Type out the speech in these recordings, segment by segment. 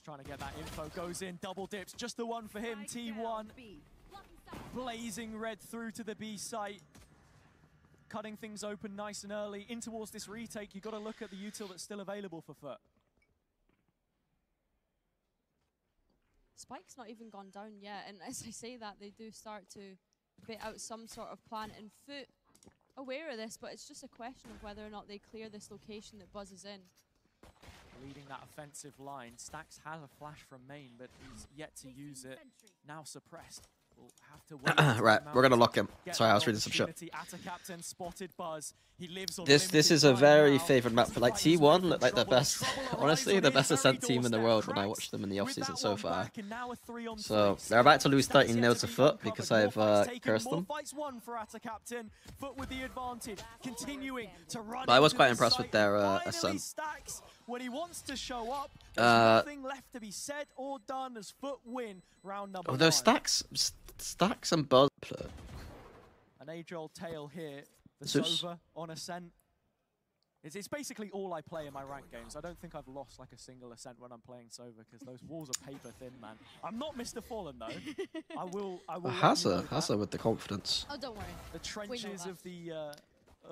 trying to get that info, goes in, double dips, just the one for him, T1. Blazing red through to the B site. Cutting things open nice and early. In towards this retake, you've got to look at the util that's still available for FUT. Spike's not even gone down yet, and as I say that, they do start to bit out some sort of plan, and FUT aware of this, but it's just a question of whether or not they clear this location that buzzes in. Leading that offensive line, Stax has a flash from main, but he's yet to use it. Now suppressed. We'll have to wait. Right, we're gonna lock him. Sorry, I was reading some shit. This is a very favored map for like T1. Look like the best, honestly, the best ascent team in the world when I watched them in the offseason so far. So they're about to lose 13-0 to FUT because I've cursed them. But I was quite impressed with their ascent. When he wants to show up, there's nothing left to be said or done as FUT win round number 1. Those stacks and buzz. An age-old tale here. The Zeus. Sova on ascent. It's basically all I play in my ranked games. I don't think I've lost like a single ascent when I'm playing Sova because those walls are paper thin, man. I'm not Mr. Fallen though. I will. Hasa with the confidence. Oh, don't worry. The trenches of the.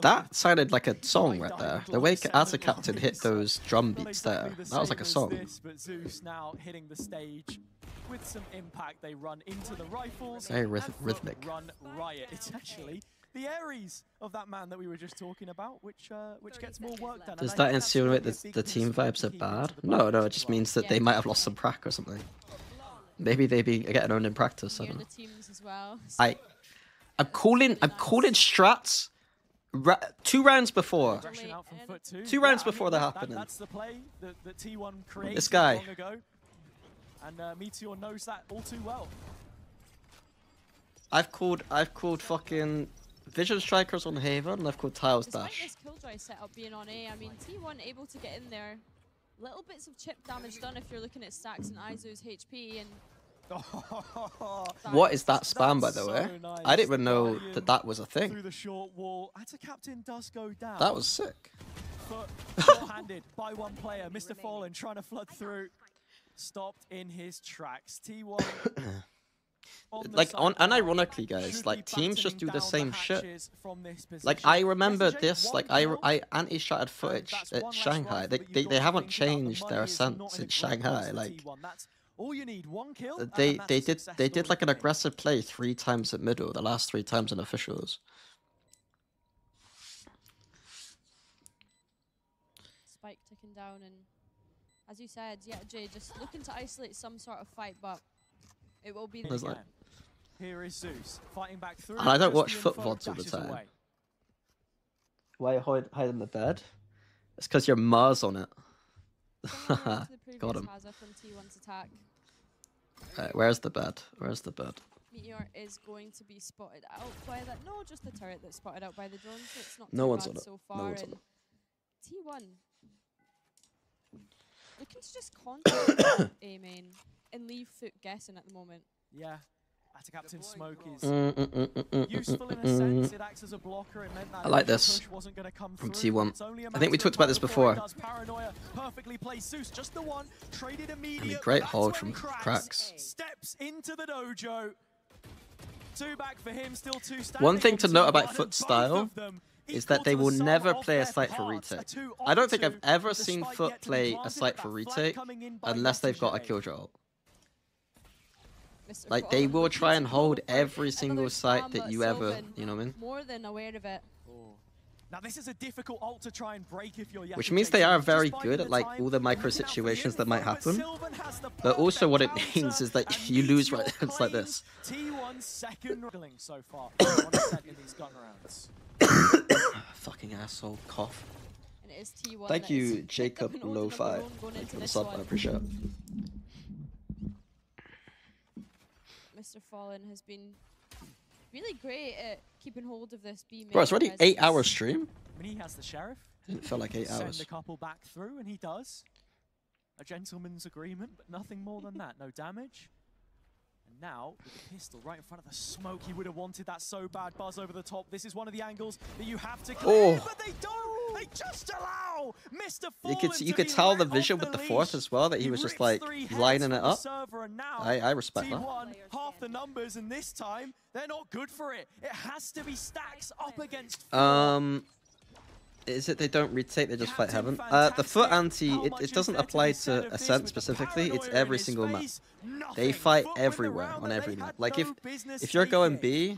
That sounded like a song right there. The way as a captain hit those drum beats there, that was like a song. But Zeus now hitting the stage with some impact. They run into the rifles. Very rhythmic. Run riot. It's actually the Ares of that man that we were just talking about, which gets more work done. Does that insinuate that the team vibes are bad? No, it just means that they might have lost some prac or something. Maybe they be getting owned in practice. I don't know. I'm calling strats. 2 rounds before. 2 rounds before they're happening. That's the play that T1 created this guy. long ago. And Meteor knows that all too well. I've called fucking Vision Strikers on Haven, and I've called Tiles Dash. Despite this Killjoy setup being on A, I mean, T1 able to get in there. Little bits of chip damage done if you're looking at Stax and Izu's HP, and what is that spam, by the way? Nice. I didn't even know that was a thing. Through the short wall, Captain does go down. That was sick. Handed by one player, Mr. Fallen trying to flood through, stopped in his tracks. T1. Like unironically, guys, like teams just do the same shit. Like I remember this, like I anti-shotted footage at Shanghai. They haven't changed their ascent since Shanghai. Like all you need, 1 kill. They did like an aggressive play 3 times at middle, the last 3 times in officials. Spike ticking down, and as you said, yeah, Jay, just looking to isolate some sort of fight, but it will be the like, here is Zeus fighting back through. And I don't watch FUT VODs all the time. Why hide in the bed? It's because you're Mars on it. Got him. Right, where's the bed? Where's the bed? Meteor is going to be spotted out by that. No, just the turret that's spotted out by the drone. So it's not no one's on it so far. No one's on it. T1 looking to just contact A main and leave FUT guessing at the moment. Yeah. Captain Smoke is useful in a sense. It acts as a blocker. It meant that I like this from T1. I think we talked about this before. Perfectly placed Zeus, just the one traded immediately. I mean, great hold from Cracks. Steps into the dojo. 2 back for him, still 2 standing. One thing to note about FUT style is that they will never play a site for retake. I don't think I've ever seen FUT play a site for retake unless they've got a Killjoy ult. Like, they will try and hold every single site that you ever, you know what I mean? More than aware of it. Now this is a difficult ult to try and break if you're which means they are very good at like all the micro situations that might happen. But also what it means is that you lose right it's like this. T1 second so far in these gun rounds. Fucking asshole cough. And it is T1. Thank you, Jacob Lo-Fi. Thank you for the sub, I appreciate it. Mr. Fallen has been really great at keeping hold of this B main. Bro, it's already 8-hour stream. When he has the sheriff, it felt like 8 hours. Send a couple back through, and he does. A gentleman's agreement, but nothing more than that. No damage. And now, with the pistol right in front of the smoke, he would have wanted that so bad. Buzz over the top. This is one of the angles that you have to clear, but they don't. They just allow Mr. You could tell the vision with the fourth as well, that he was just like lining it up. I respect that. Half the numbers, and this time they're not good for it. It has to be stacks up against. Is it they don't retake, they just fight heaven? The FUT anti, it doesn't apply to Ascent specifically, it's every single map. They fight everywhere on every map. Like if you're going B,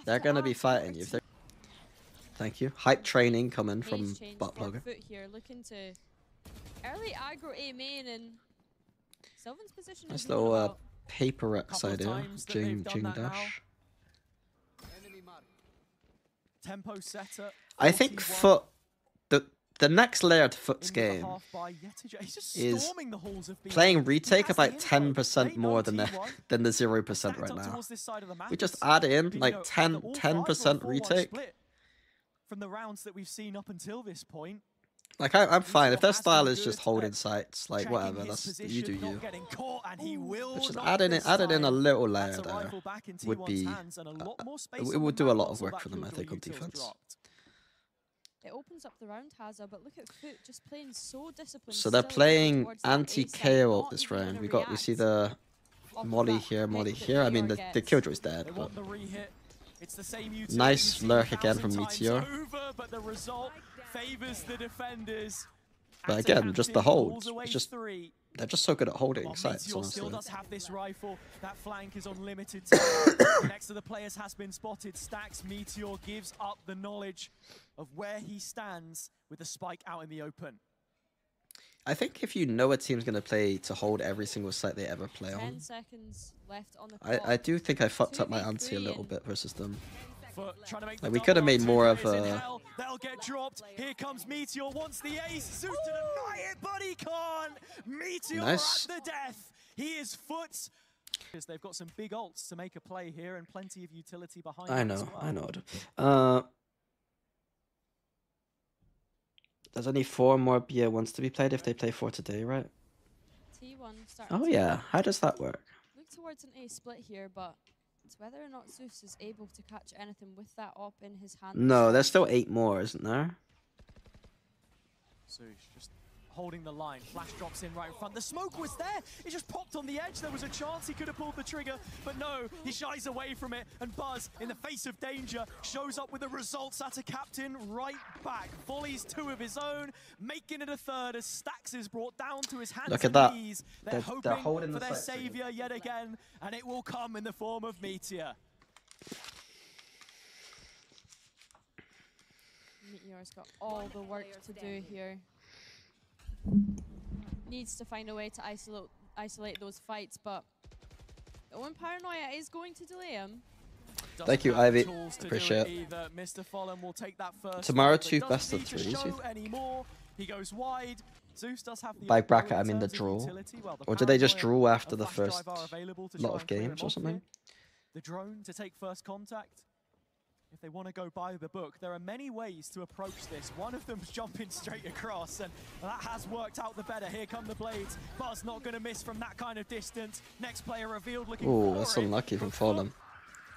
they're gonna be fighting you. Thank you. Hype training coming from bot blogger. Looking to early aggro A main, and Sylvan's position. Nice little paper X idea. Jing dash. Tempo setter. I think FUT, the next layer to FUT's game is playing retake about 10% more than the 0% right now. We just add in like 10% retake. From the rounds that we've seen up until this point. Like I'm fine if their style is just holding sites, like whatever. That's you do you. But just adding in a little layer there would be. It would do a lot of work for them, I think, on defense. It opens up the round, Hazza, but look at FUT just playing so disciplined. So they're playing anti-KO ult this round. We see the Molly here. I mean the Killjoy's dead, but. It's the same nice lurk again from Meteor. But the result favors the defenders. But again, just the holds. It's just they're just so good at holding sites. Meteor still does have this rifle. That flank is on limited time. Next to the players has been spotted. Stacks. Meteor gives up the knowledge of where he stands with the spike out in the open. I think if you know a team's going to play to hold every single site they ever play on. 10 seconds left on the clock. I do think I fucked up my ante a little bit versus them. Like we could have made more of a... They'll get dropped. Here comes Meteor. Wants the ace. Zoot to deny it, but he can't. Meteor nice. At the death. He is FUT. They've got some big ults to make a play here and plenty of utility behind. I know. There's only 4 more BA1s to be played if they play 4 today, right? Oh yeah, how does that work? Look towards an A split here, but it's whether or not Zeus is able to catch anything with that op in his hand. No, there's still 8 more, isn't there? Zeus just holding the line. Flash drops in right in front. The smoke was there. It just popped on the edge. There was a chance he could have pulled the trigger, but no, he shies away from it. And Buzz, in the face of danger, shows up with the results at a captain right back. Volleys 2 of his own, making it a third as Stacks is brought down to his hands. Look at that. Knees. They're hoping for their savior yet again, and it will come in the form of Meteor. Meteor's got all the work to do here. Needs to find a way to isolate those fights, but the one paranoia is going to delay him. Thank you, Ivy. Appreciate it. Mr. Fulham will take that first. Tomorrow 2 best of 3s. He goes wide. Zeus does have the by bracket, I mean the draw. Or do they just draw after the first lot of games or something? The drone to take first contact. If they want to go by the book, there are many ways to approach this. One of them's jumping straight across, and that has worked out the better. Here come the blades. Buzz not going to miss from that kind of distance. Next player revealed looking for that's unlucky from Fulham.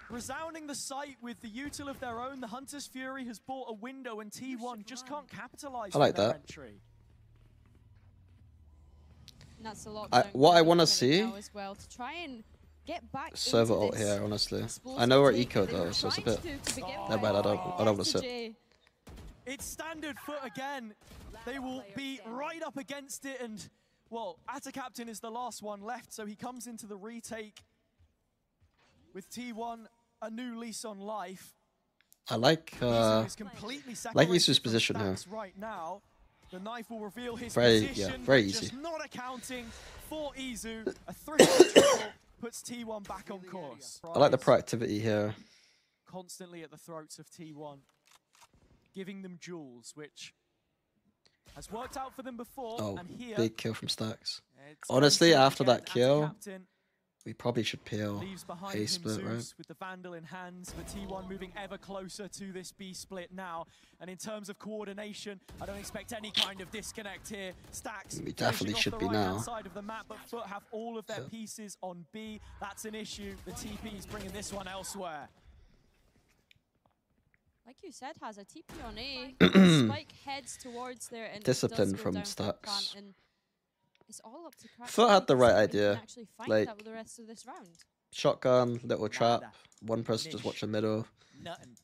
Resounding the site with the util of their own, the Hunter's Fury has bought a window, and T1 just can't capitalize on their entry. And that's a lot. What I want to see as well, to try and get back server ult here, honestly. I know we're eco though, so it's a bit. No bad. I don't want to sit. It's standard FUT again. They will be right up against it, and well, Atta Captain is the last one left, so he comes into the retake with T1 a new lease on life. I like Isu's position here. Right now, the knife will reveal his very easy. Just not accounting for Isu. A triple puts T1 back on course. I like the proactivity here. Constantly at the throats of T1, giving them jewels, which has worked out for them before. Oh, and here, big kill from Stacks. Honestly, after that kill, we probably should peel A split, right? With the Vandal in hands, the T1 moving ever closer to this B split now. And in terms of coordination, I don't expect any kind of disconnect here. Stacks, we definitely should be now. Side of the map, but FUT have all of their pieces on B. That's an issue. The TP is bringing this one elsewhere. Like you said, has a TP on A. Spike heads towards there and Discipline does go from down for Stacks. plant, and it's all up to Crack FUT had the right idea. Actually find Like, that with the rest of this round. shotgun, little trap, one person just watch the middle.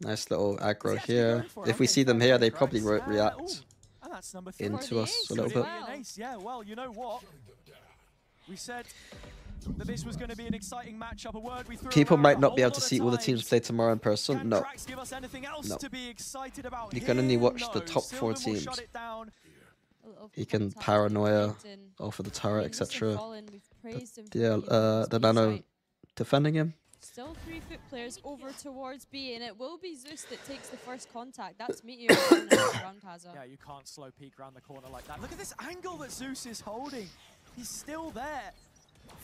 Nice little aggro here. If we see them here, they probably react into us a little bit. Yeah, well, you know what? We said that this was going to be an exciting matchup. A word we threw People around might a not be whole able to lot of see all the times. teams play tomorrow in person. Can No. Cracks give us anything else No. to be excited about You can only here? watch No. the top 4 Sylvan will teams. shut it down. You can paranoia, all for the turret, etc. Yeah, the nano defending him. Still 3 foot players over towards B, and it will be Zeus that takes the first contact. That's Meteor around Hazard. Yeah, you can't slow peek around the corner like that. Look at this angle that Zeus is holding. He's still there,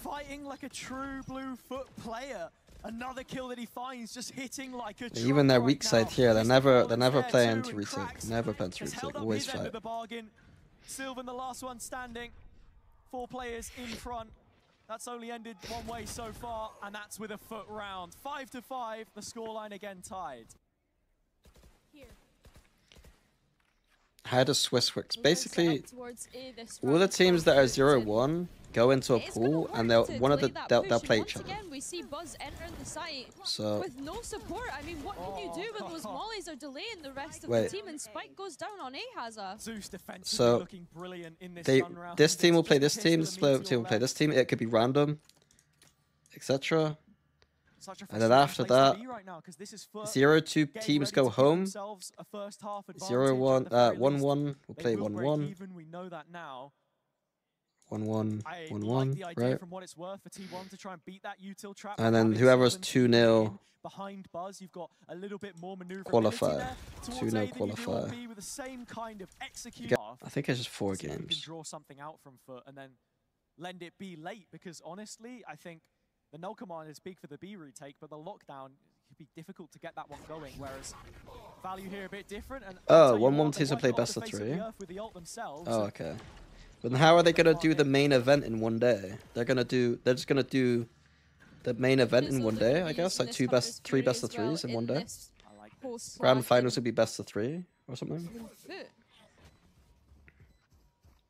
fighting like a true blue foot player. Another kill that he finds, just hitting like a truck. Even their right weak side now. here, they're never there playing too, to and retake. Cracks Never playing to has held retake. up Always his end fight. of the bargain. Sylvan, the last one standing. 4 players in front. That's only ended one way so far, and that's with a FUT round. 5-5, the scoreline again tied. How does Swiss works? Basically, all the round. teams that are 0-1 go into a pool, and they'll they'll play each other. Again, we see Buzz entering the site So with no support. I mean, what can you do when those mollies are delaying the rest of Wait. the team, and Spike goes down on Ahaza? Zeus defensively So, looking brilliant in this they run round. this team will play Just this team, pissed this the team will play this team. It could be random, etc. Such a And then frustrating after place to that, be right now, 'cause this is FUT 0-2 getting teams ready to go give home. themselves a first half advantage 0-1, at the very least. 1-1. We'll They play will break 1-1. even, we know that now. 1-1, I 1-1, like the idea right? from what it's worth for T1 to try and beat that util trap. And then Having whoever's Sylvan 2-0 behind Buzz, you've got a little bit more maneuverability qualify. there. Towards 2-0 A than you do on qualify. B with the same kind of execution. I think it's just 4 See if you can games. draw something out from FUT and then lend it B late, because honestly, I think the null command is big for the B retake, but the lockdown could be difficult to get that one going, whereas value here a bit different. And Oh, I'll tell you 1-1 what, they teams will wiped play off the best of face the 3. earth with the ult themselves, Oh, and okay. But then how are they gonna do the main event in one day? They're just gonna do the main event in one day, I guess, like 3 best of 3s in one day. I like Grand finals would be best of 3 or something.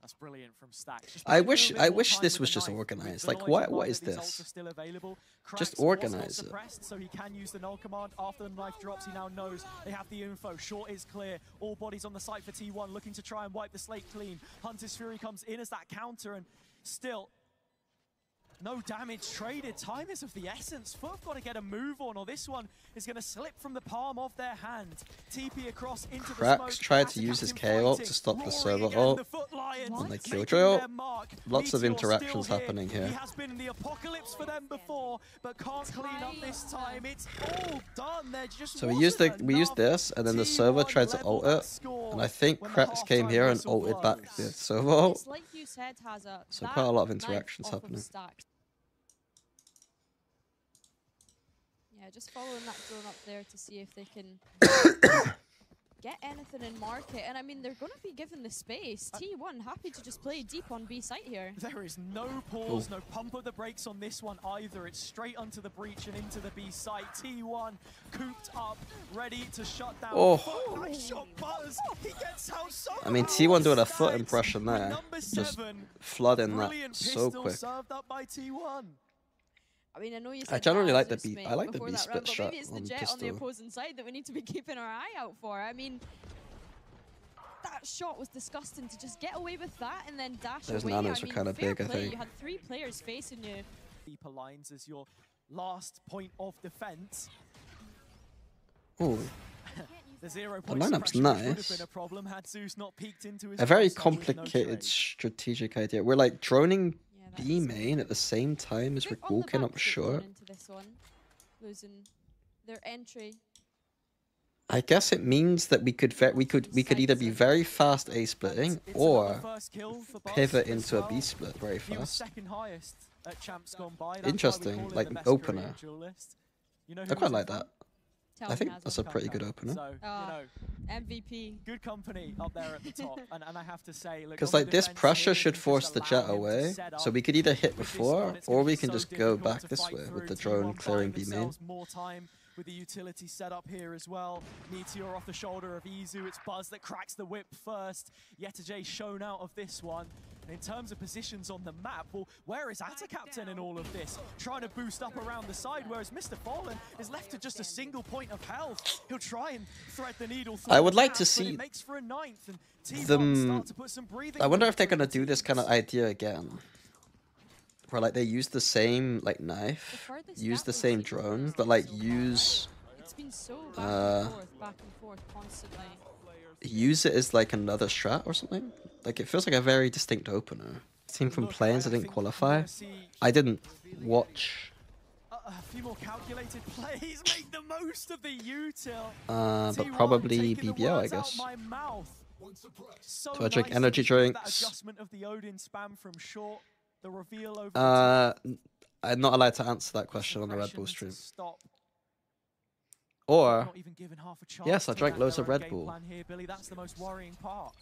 That's brilliant from Stacks. Just I putting a wish little bit more wish time this with was the just knife, with organized. the Like knowledge what of is that his ults are this? still available. Just Cracks was organize not it. suppressed, so he can use the null command after the knife drops. He now knows they have the info. Short is clear. All bodies on the site for T1, looking to try and wipe the slate clean. Hunter's Fury comes in as that counter, and still no damage traded. Time is of the essence. FUT have got to get a move on, or this one is going to slip from the palm of their hand. TP across into the smoke. Cracks tried to use his Captain KO ult fighting. to stop the Roaring server again, ult the FUT Lions on the making Killjoy. their mark. Lots of Meteor interactions still happening He here. has been in the apocalypse for them before, but can't clean up this time. It's all done. There just So we used enough. this, and then the server T1 tried to level ult that it, score and I think when the Cracks came halftime here and whistle ulted back blows. the server ult. It's like you said, Hazard. So that quite a lot of knife interactions off of happening. Stacks. Yeah, just following that drone up there to see if they can get anything in market. And I mean, they're going to be given the space. T1 happy to just play deep on B site here. There is no pause, no pump of the brakes on this one either. It's straight onto the breach and into the B site. T1 cooped up, ready to shut down. Oh. Nice shot, Buzz. He gets out so I mean, fast. T1 doing a FUT Stacks impression with there, number just 7. flooding that Brilliant so pistol quick. served up by T1. I mean, I know you I said generally that like the Zeus, B. mate, I like the before B that split round, but shot maybe it's the on jet on the pistol. opposing side that we need to be keeping our eye out for. I mean, that shot was disgusting to just get away with that and then dash Those away. nanos I were mean, kinda fair big, I play. think. You had 3 players facing you. Deeper lines as your last point of defense. Ooh, The 0 the point lineup's suppression would have nice. been a problem had Zeus not peeked into his A very crosshair with no complicated trade. strategic idea. We're like droning Yeah, B main at the same time as we're walking up short. Into this one, losing their entry. I guess it means that we could either be very fast A splitting It's or another first kill for Buzz pivot as into a well. B split very He was fast. second highest at champs gone by. That's why we Interesting, call him like the best opener. Korean duelist. You know I who quite was in like front? that. Tell I me, think Hazard. that's a pretty good opener. So, you know, MVP. good company up there at the top. And I have to say, look, Because on like the this defense pressure here, should you can force just the allow jet him to away. set So up. we could either hit With this before one, it's or gonna we be can so just go difficult back to this fight way through. with the T1 drone buying clearing B main. themselves more time with the utility set up here as well. Meteor off the shoulder of Izu. It's Buzz that cracks the whip first. Yetajay shown out of this one. In terms of positions on the map, well, where is Atacaptain in all of this? Trying to boost up around the side, whereas Mr. Fallen is left to just a single point of health. He'll try and thread the needle through. I would like gap, to see makes for a ninth, and them. to put some breathing. I wonder if they're gonna do this kind of idea again, where like they use the same like knife, use the same drone, but like use. It's been so back and forth constantly. Use it as like another strat or something. Like it feels like a very distinct opener. Team from Plains, I didn't qualify. I didn't watch. A few more calculated plays, make the most of the util. But probably BBO, I guess. Do I drink energy drinks? I'm not allowed to answer that question on the Red Bull stream. Or, yes, I drank loads of Red Bull. That's the most worrying part.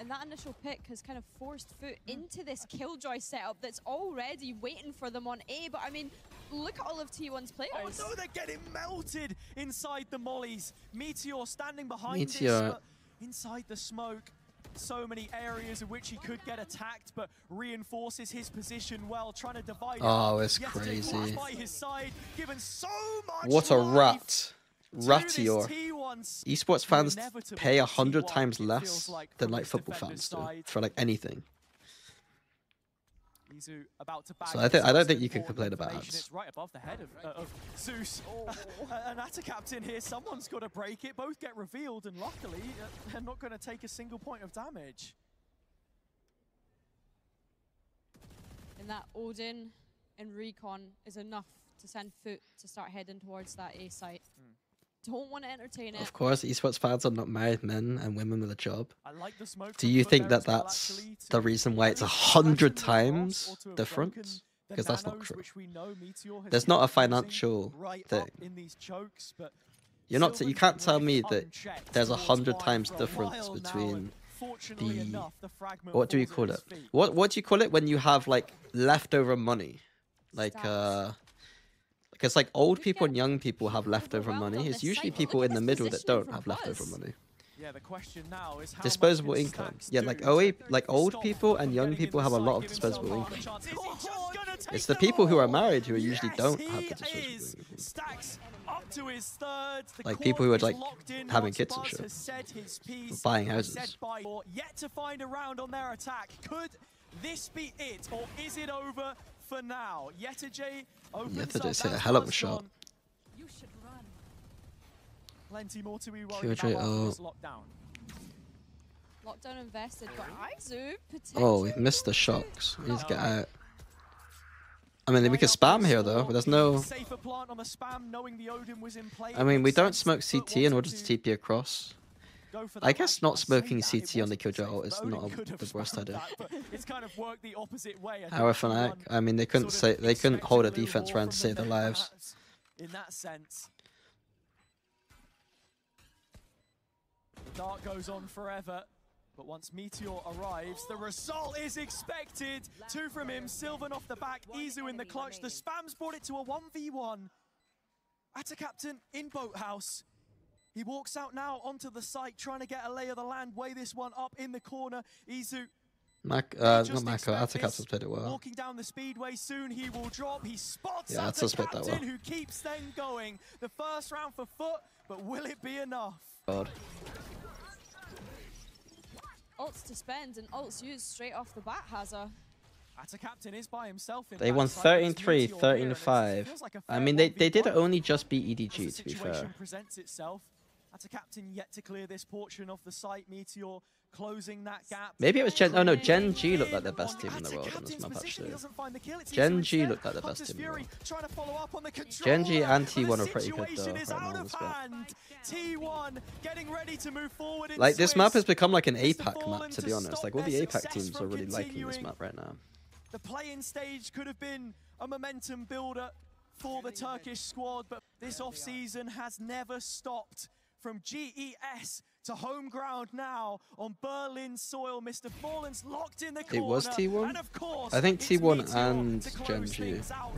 And that initial pick has kind of forced FUT into this Killjoy setup that's already waiting for them on A. But I mean, look at all of T1's players. Oh no, they're getting melted inside the mollies. Meteor standing behind Meteor. inside the smoke. So many areas in which he could get attacked, but reinforces his position well, trying to divide. Oh, it's crazy. By his side, given so much what a rat. Ratior. Esports fans pay 100 times less than like football fans do for like anything. So I don't think you can complain about ads. It's right above the head of Zeus. An Atacaptain here, someone's got to break it. Both get revealed, and luckily they're not going to take a single point of damage. And that Odin and Recon is enough to send FUT to start heading towards that A site. Don't want to entertain it. Of course, esports fans are not married men and women with a job. I like the smoke. Do you think that that's the reason why it's 100 times different? Because that's not true. There's not a financial thing. You're not. You can't tell me that there's 100 times difference between the. What do you call it? What do you call it when you have like leftover money, like Because like old people and young people have leftover money. It's usually people in the middle that don't have leftover money. Yeah, the question now is how disposable income. Yeah, like old people and young people have a lot of disposable income. It's the people who are married who usually don't have the disposable income. Like people who are like having kids and shit, or buying houses. Yet to find a round on their attack. Could this be it, or is it over for now? Yetajay Yetajay's hit a hell of a shot. Plenty more to be worried about after this lockdown. Lockdown invested, but Izu oh, we missed the shocks. We need to get out. I mean, we could spam here though, but there's no. I mean, we don't smoke CT in order to TP across. I guess not smoking CT on the Killjoy ult is not the worst idea. Our FNC, I mean, they couldn't hold a defense round to save their lives. In that sense. The dark goes on forever, but once Meteor arrives, the result is expected. 2 from him, Sylvan off the back, Izu in the clutch. The spams brought it to a 1v1. Atacaptain in Boathouse. He walks out now onto the site, trying to get a lay of the land, weigh this one up in the corner. Izu. Not Mako, Atacaptain's played it well. Walking down the speedway, soon he will drop. He spots Atacaptain, well. who keeps then going. The first round for FUT, but will it be enough? God. Ults to spend and ults used straight off the bat, Hazza. Atacaptain is by himself in they won 13-3, 13-5. I mean, they did only just beat EDG, to be fair. Atacaptain yet to clear this portion of the site. Meteor closing that gap. Maybe it was Gen. Oh no, Gen G looked like the best team in the world on this map actually. Gen G looked like the best team in the world. Gen G and T1 are pretty good though right now on this map. T1 getting ready to move forward. Like this map has become like an APAC map, to be honest. Like all the APAC teams are really liking this map right now. The play-in stage could have been a momentum builder for the Turkish squad, but this off-season has never stopped. From GES to home ground now on Berlin soil. Mr. Fallen's locked in the corner. It was T1? And of course, I think it's T1 Meteor and to close Gen G. things out.